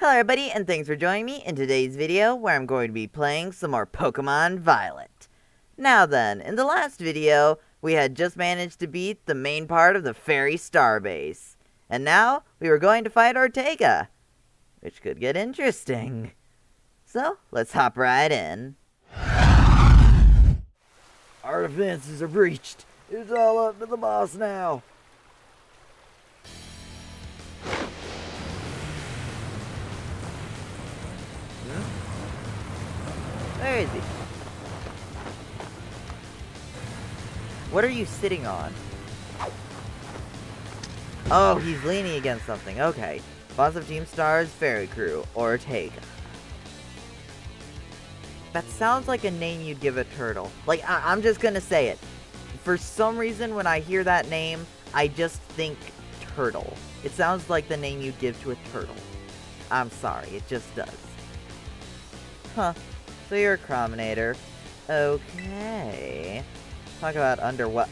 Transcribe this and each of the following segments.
Hello everybody, and thanks for joining me in today's video where I'm going to be playing some more Pokémon Violet. Now then, in the last video, we had just managed to beat the main part of the Fairy Starbase. And now, we were going to fight Ortega, which could get interesting. So, let's hop right in. Our defenses are breached. It's all up to the boss now. Where is he? What are you sitting on? Oh, he's leaning against something. Okay. Boss of Team Star's Fairy Crew, Ortega. That sounds like a name you'd give a turtle. Like, I'm just gonna say it. For some reason, when I hear that name, I just think turtle. It sounds like the name you'd give to a turtle. I'm sorry, it just does. Huh. So you're a Crominator. Okay. Talk about what?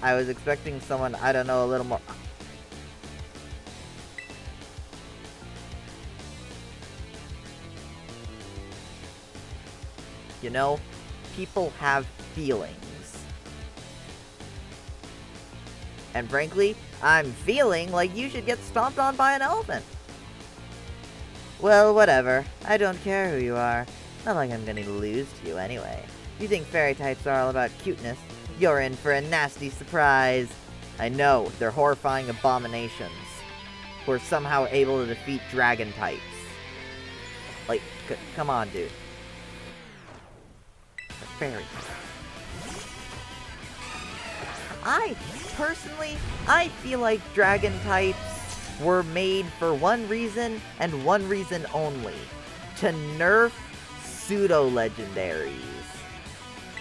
I was expecting someone, I don't know, a little more. You know, people have feelings. And frankly, I'm feeling like you should get stomped on by an elephant. Well, whatever. I don't care who you are. Not like I'm gonna lose to you anyway. You think fairy types are all about cuteness? You're in for a nasty surprise. I know, they're horrifying abominations who are somehow able to defeat dragon types. Like, come on, dude. They're fairies. I feel like dragon types were made for one reason, and one reason only. To nerf pseudo-legendaries.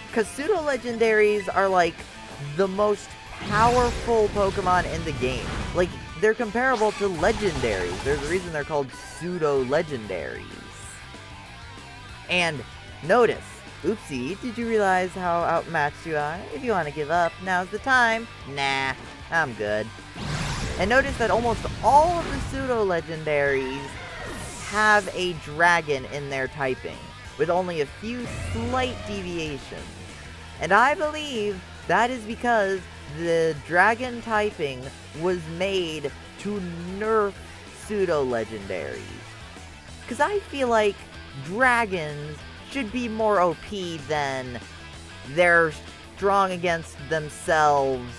Because pseudo-legendaries are, like, the most powerful Pokemon in the game. Like, they're comparable to legendaries. There's a reason they're called pseudo-legendaries. And, notice, oopsie, did you realize how outmatched you are? If you want to give up, now's the time. Nah, I'm good. And notice that almost all of the pseudo-legendaries have a dragon in their typing, with only a few slight deviations. And I believe that is because the dragon typing was made to nerf pseudo-legendaries. Because I feel like dragons should be more OP than they're strong against themselves,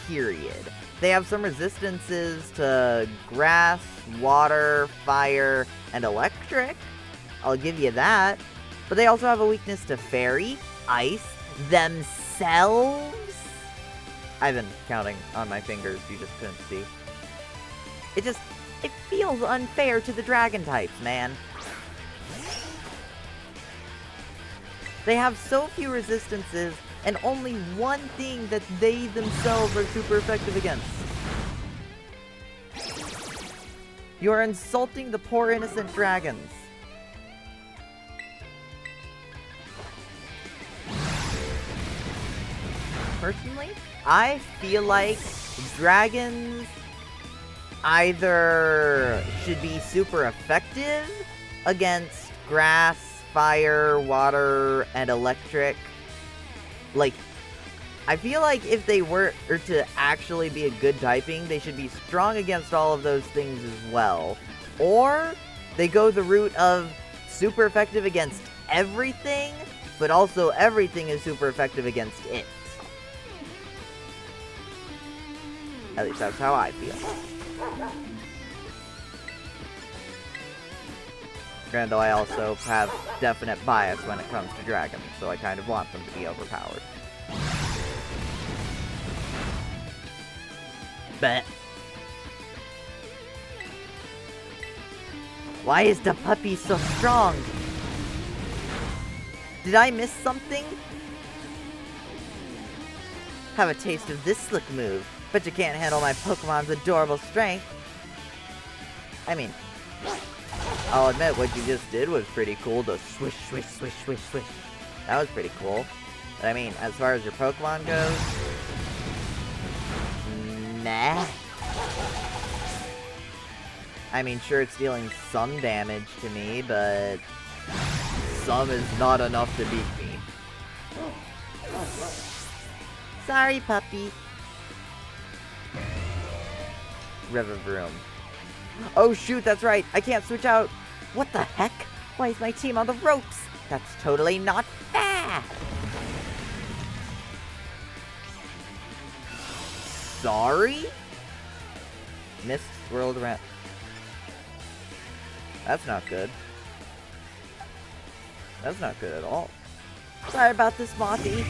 period. They have some resistances to grass, water, fire, and electric. I'll give you that. But they also have a weakness to fairy, ice, themselves. I've been counting on my fingers, you just couldn't see. It feels unfair to the dragon types, man. They have so few resistances, and only one thing that they themselves are super effective against. You are insulting the poor innocent dragons. Personally, I feel like dragons either should be super effective against grass, fire, water, and electric. Like, I feel like if they were to actually be a good typing, they should be strong against all of those things as well. Or they go the route of super effective against everything, but also everything is super effective against it. At least that's how I feel. Granted, though, I also have definite bias when it comes to dragons, so I kind of want them to be overpowered. But why is the puppy so strong? Did I miss something? Have a taste of this slick move, but you can't handle my Pokemon's adorable strength. I mean, I'll admit what you just did was pretty cool, the swish, swish, swish, swish, swish. That was pretty cool. But I mean, as far as your Pokemon goes, nah. I mean, sure, it's dealing some damage to me, but some is not enough to beat me. Sorry, puppy. Revavroom. Oh shoot, that's right. I can't switch out. What the heck? Why is my team on the ropes? That's totally not fair. Sorry? Mist swirled around. That's not good. That's not good at all. Sorry about this, Mothy.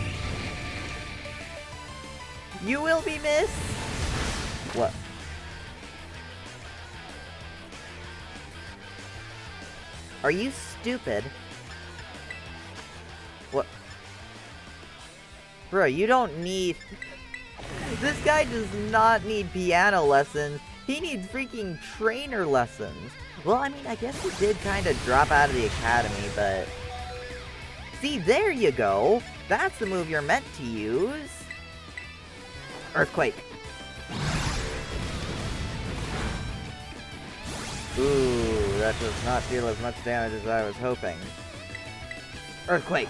You will be missed. What? Are you stupid? What? Bro, you don't need... This guy does not need piano lessons. He needs freaking trainer lessons. Well, I mean, I guess he did kind of drop out of the academy, but... See, there you go. That's the move you're meant to use. Earthquake. Ooh, that does not deal as much damage as I was hoping. Earthquake.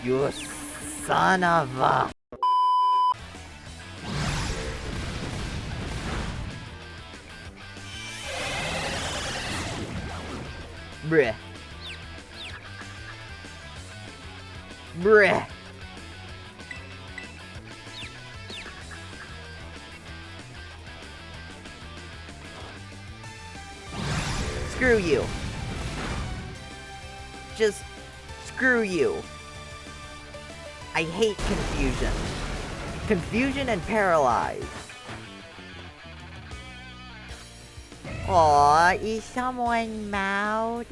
You son of a... Bruh. Bruh. Screw you. Just screw you. I hate confusion. Confusion and paralyze. Aw, is someone mad?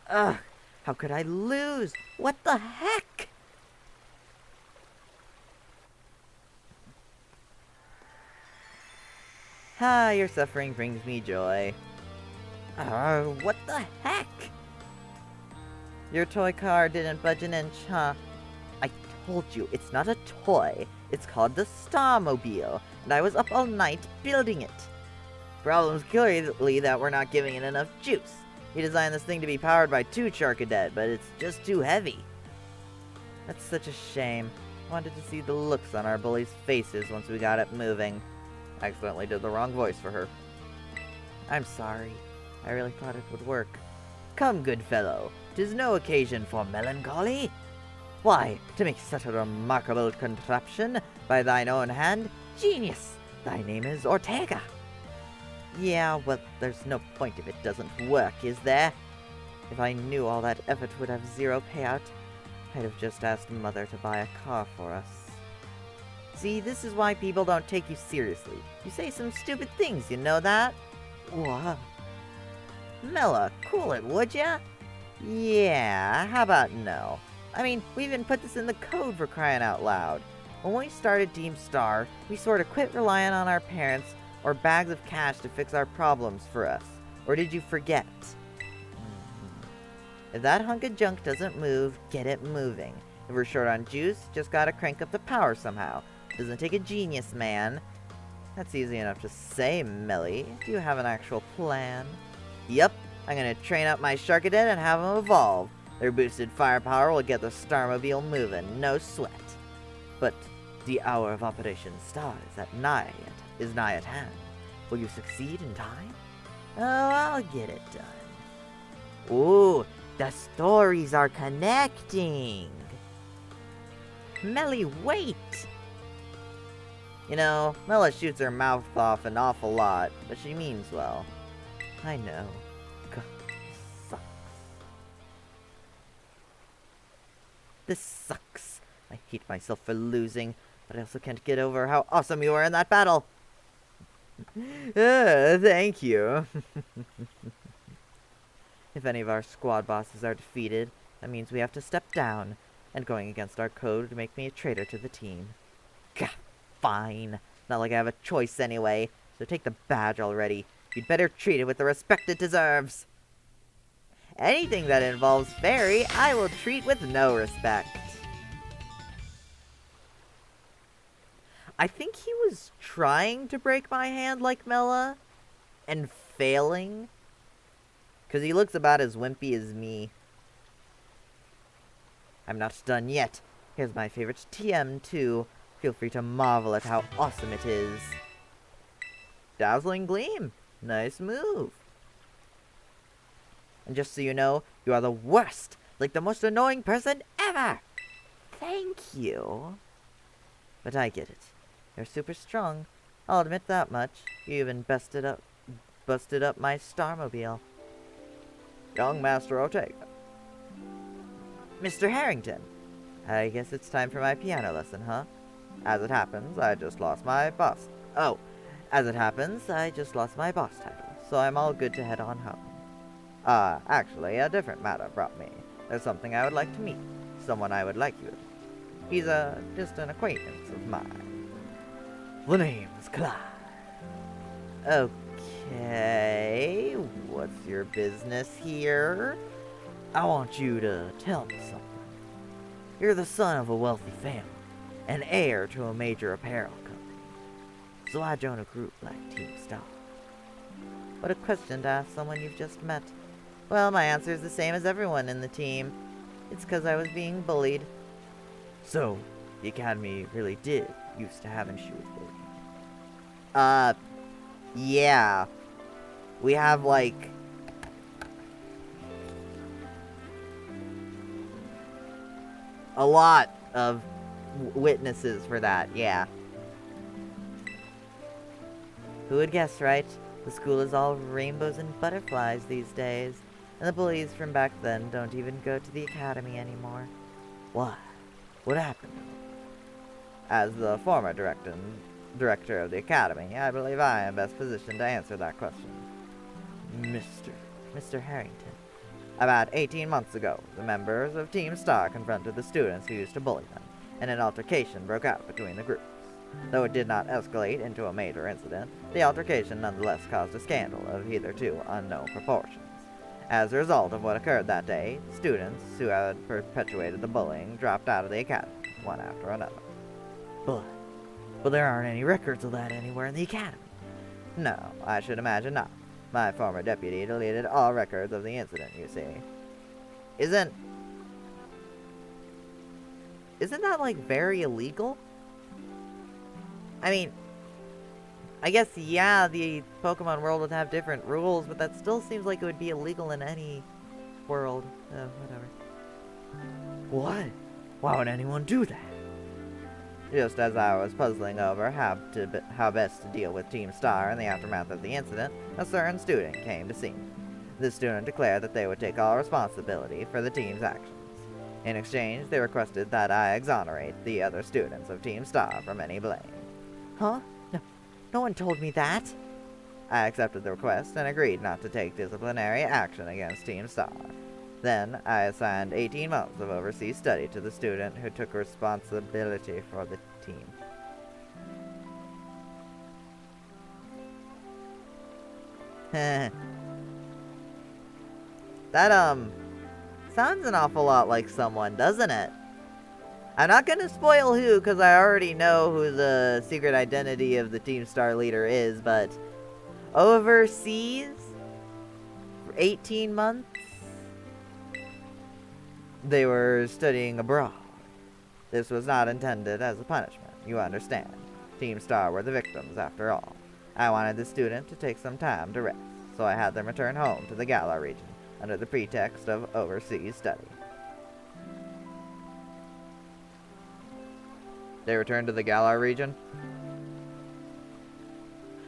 Ugh, how could I lose? What the heck? Ah, your suffering brings me joy. What the heck? Your toy car didn't budge an inch, huh? I told you, it's not a toy. It's called the Starmobile, and I was up all night building it. Problem's clearly that we're not giving it enough juice. We designed this thing to be powered by 2 Charcadet, but it's just too heavy. That's such a shame. I wanted to see the looks on our bullies' faces once we got it moving. I accidentally did the wrong voice for her. I'm sorry. I really thought it would work. Come, good fellow. 'Tis no occasion for melancholy. Why, to make such a remarkable contraption by thine own hand, genius! Thy name is Ortega. Yeah, well, there's no point if it doesn't work, is there? If I knew all that effort would have 0 payout, I'd have just asked Mother to buy a car for us. See, this is why people don't take you seriously. You say some stupid things, you know that? What? Mela, cool it, would ya? Yeah, how about no? I mean, we even put this in the code for crying out loud. When we started Team Star, we sort of quit relying on our parents or bags of cash to fix our problems for us. Or did you forget? If that hunk of junk doesn't move, get it moving. If we're short on juice, just gotta crank up the power somehow. Doesn't take a genius, man. That's easy enough to say, Melly. Do you have an actual plan? Yep, I'm gonna train up my Charcadet and have them evolve. Their boosted firepower will get the Starmobile moving, no sweat. But the hour of Operation Star is nigh at hand. Will you succeed in time? Oh, I'll get it done. Ooh, the stories are connecting. Melly, wait! You know, Mela shoots her mouth off an awful lot, but she means well. I know. God, this sucks. This sucks. I hate myself for losing, but I also can't get over how awesome you were in that battle. Thank you. If any of our squad bosses are defeated, that means we have to step down, and going against our code would make me a traitor to the team. Gah, fine. Not like I have a choice anyway, so take the badge already. You'd better treat it with the respect it deserves. Anything that involves Fairy, I will treat with no respect. I think he was trying to break my hand like Mela, and failing. Because he looks about as wimpy as me. I'm not done yet. Here's my favorite TM2. Feel free to marvel at how awesome it is. Dazzling Gleam. Nice move. And just so you know, you are the worst. Like the most annoying person ever. Thank you. But I get it. You're super strong. I'll admit that much. You even busted up my Starmobile. Young Master Ortega. Mr. Harrington. I guess it's time for my piano lesson, huh? As it happens, I just lost my boss. Oh, as it happens, I just lost my boss title, so I'm all good to head on home. Actually, a different matter brought me. There's something I would like to meet. Someone I would like you. He's just an acquaintance of mine. The name's Clyde. Okay, what's your business here? I want you to tell me something. You're the son of a wealthy family, and heir to a major apparel company. So I joined a group like Team Star. What a question to ask someone you've just met. Well, my answer is the same as everyone in the team. It's because I was being bullied. So, the Academy really did used to have an issue with bullying. Yeah. We have, like... a lot of witnesses for that, yeah. Who would guess, right? The school is all rainbows and butterflies these days, and the bullies from back then don't even go to the academy anymore. Why? What happened? As the former director of the academy, I believe I am best positioned to answer that question. Mr. Harrington. About 18 months ago, the members of Team Star confronted the students who used to bully them, and an altercation broke out between the groups. Though it did not escalate into a major incident, the altercation nonetheless caused a scandal of hitherto unknown proportions. As a result of what occurred that day, students who had perpetuated the bullying dropped out of the academy, one after another. But there aren't any records of that anywhere in the academy. No, I should imagine not. My former deputy deleted all records of the incident, you see. Isn't that, like, very illegal? I mean, I guess, yeah, the Pokemon world would have different rules, but that still seems like it would be illegal in any world. Whatever. What? Why would anyone do that? Just as I was puzzling over how best to deal with Team Star in the aftermath of the incident, a certain student came to see me. This student declared that they would take all responsibility for the team's actions. In exchange, they requested that I exonerate the other students of Team Star from any blame. Huh? No one told me that. I accepted the request and agreed not to take disciplinary action against Team Star. Then, I assigned 18 months of overseas study to the student who took responsibility for the team. That, sounds an awful lot like someone, doesn't it? I'm not gonna spoil who, because I already know who the secret identity of the Team Star leader is, but... overseas? For 18 months? They were studying abroad. This was not intended as a punishment, you understand. Team Star were the victims, after all. I wanted the student to take some time to rest, so I had them return home to the Galar region, under the pretext of overseas study. They returned to the Galar region?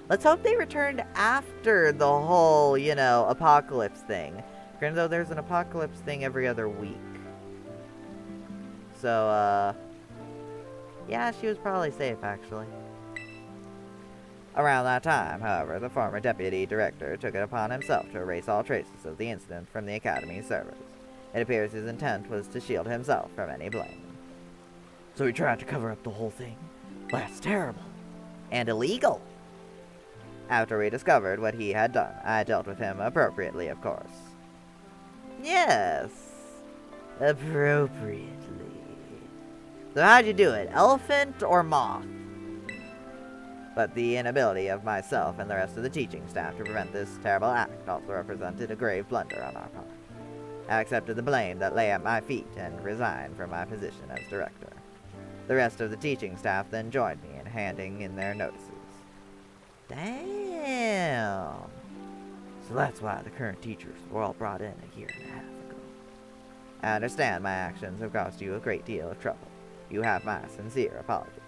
Let's hope they returned after the whole, apocalypse thing. Granted, though, there's an apocalypse thing every other week. So, yeah, she was probably safe, actually. Around that time, however, the former deputy director took it upon himself to erase all traces of the incident from the Academy's servers. It appears his intent was to shield himself from any blame. So he tried to cover up the whole thing. That's terrible. And illegal. After we discovered what he had done, I dealt with him appropriately, of course. Yes. Appropriately. So how'd you do it? Elephant or moth? But the inability of myself and the rest of the teaching staff to prevent this terrible act also represented a grave blunder on our part. I accepted the blame that lay at my feet and resigned from my position as director. The rest of the teaching staff then joined me in handing in their notices. Damn. So that's why the current teachers were all brought in a year and a half ago. I understand my actions have caused you a great deal of trouble. You have my sincere apologies.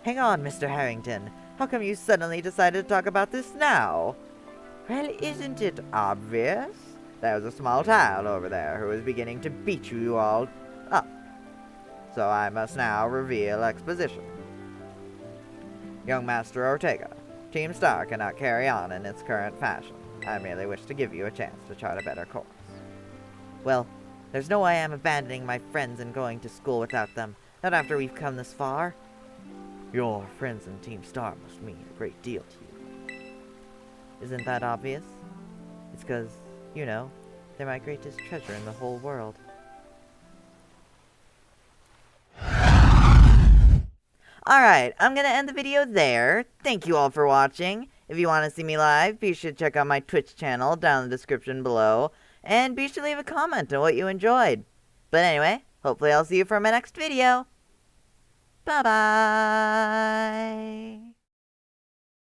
Hang on, Mr. Harrington. How come you suddenly decided to talk about this now? Well, isn't it obvious? There was a small child over there who was beginning to beat you all up. So I must now reveal exposition. Young Master Ortega, Team Star cannot carry on in its current fashion. I merely wish to give you a chance to chart a better course. Well, there's no way I'm abandoning my friends and going to school without them. Not after we've come this far. Your friends in Team Star must mean a great deal to you. Isn't that obvious? It's because, you know, they're my greatest treasure in the whole world. Alright, I'm gonna end the video there. Thank you all for watching. If you want to see me live, be sure to check out my Twitch channel down in the description below. And be sure to leave a comment on what you enjoyed. But anyway, hopefully I'll see you for my next video. Bye-bye.